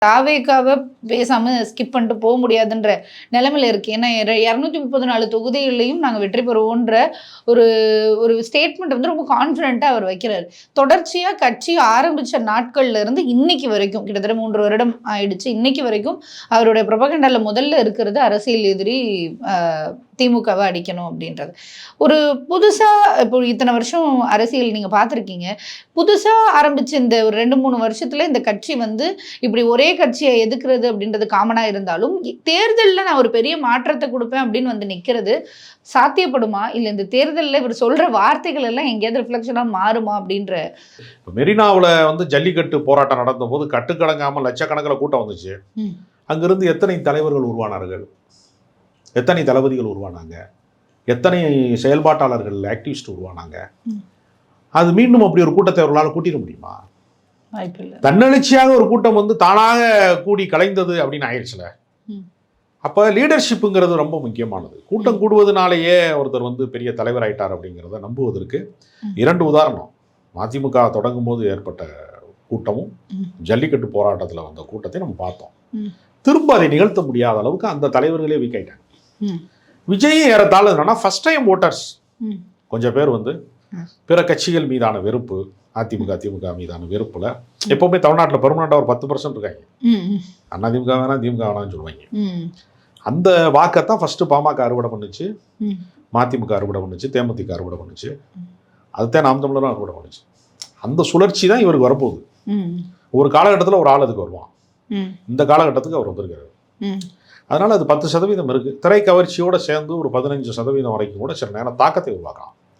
தாவேக்காவை பேசாம ஸ்கிப் பண்ணிட்டு போக முடியாதுன்ற நிலைமையில இருக்கு. ஏன்னா 234 தொகுதிகளையும் நாங்க வெற்றி பெறுவோன்ற ஒரு ஒரு ஸ்டேட்மெண்ட் வந்து ரொம்ப கான்ஃபிடென்ட்டா அவர் வைக்கிறாரு. தொடர்ச்சியா கட்சி ஆரம்பிச்ச நாட்கள்ல இருந்து இன்னைக்கு வரைக்கும் கிட்டத்தட்ட 3 வருடம் ஆயிடுச்சு. இன்னைக்கு வரைக்கும் அவருடைய ப்ரொபகண்டால முதல்ல இருக்கிறது அரசியல் எதிரி திமுகவை அடிக்கணும் அப்படின்றது. ஒரு புதுசா இப்போ இத்தனை வருஷம் அரசியல் நீங்க பார்த்துருக்கீங்க. புதுசா ஆரம்பிச்ச இந்த ஒரு 2-3 வருஷத்துல இந்த கட்சி வந்து இப்படி ஒரே கட்சியை எதுக்குறது அப்படின்றது காமனா இருந்தாலும் தேர்தலில் நான் ஒரு பெரிய மாற்றத்தை கொடுப்பேன் அப்படின்னு வந்து நிக்கிறது சாத்தியப்படுமா? இல்ல இந்த தேர்தலில் இவர் சொல்ற வார்த்தைகள் எல்லாம் எங்கேயாவது ரிஃப்ளெக்ஷனா மாறுமா அப்படின்ற. மெரினாவில் வந்து ஜல்லிக்கட்டு போராட்டம் நடந்த போது கட்டுக்கடங்காமல் லட்சக்கணக்கில் கூட்டம் வந்துச்சு. அங்கிருந்து எத்தனை தலைவர்கள் உருவானார்கள், எத்தனை தளபதிகள் உருவானாங்க, எத்தனை செயல்பாட்டாளர்கள் ஆக்டிவிஸ்ட் உருவானாங்க. அது மீண்டும் அப்படி ஒரு கூட்டத்தை அவர்களால் கூட்டிட முடியுமா? தன்னெழுச்சியாக ஒரு கூட்டம் வந்து தானாக கூடி கலைந்தது அப்படின்னு ஆயிடுச்சுல. அப்போ லீடர்ஷிப்புங்கிறது ரொம்ப முக்கியமானது. கூட்டம் கூடுவதனாலேயே ஒருத்தர் வந்து பெரிய தலைவர் ஆயிட்டார் அப்படிங்கிறத நம்புவதற்கு 2 உதாரணம். மதிமுக தொடங்கும் போது ஏற்பட்ட கூட்டமும் ஜல்லிக்கட்டு போராட்டத்தில் வந்த கூட்டத்தை நம்ம பார்த்தோம். திரும்ப அதை நிகழ்த்த முடியாத அளவுக்கு அந்த தலைவர்களே வீக் ஆயிட்டாங்க. விஜய் ஏறத்தாழ என்னன்னா ஃபர்ஸ்ட் டைம் ஓட்டர்ஸ் கொஞ்சம் பேர் வந்து பிற கட்சிகள் மீதான வெறுப்பு, அதிமுக திமுக மீதான வெறுப்புல எப்பவுமே தமிழ்நாட்டில் பெர்மனண்டா ஒரு 10% இருக்காங்க. அதிமுக வேணாம் திமுக வேணாம்னு சொல்லுவாங்க. அந்த வாக்கத்தான் ஃபர்ஸ்ட் பாமக அறுவடை பண்ணுச்சு, மதிமுக அறுவடை பண்ணுச்சு, தேமுதிக அறுவடை பண்ணுச்சு, அதுதான் நாம் தமிழரும் அறுவடை பண்ணுச்சு. அந்த சுழற்சி தான் இவருக்கு வரப்போகுது. ஒரு காலகட்டத்தில் ஒரு ஆள் அதுக்கு வருவான். இந்த காலகட்டத்துக்கு அவர் வந்திருக்காரு. அதனால அது 10% இருக்கு. திரை கவர்ச்சியோட சேர்ந்து ஒரு 15% வரைக்கும் கூட சில நேரம் தாக்கத்தை உருவாக்கலாம்.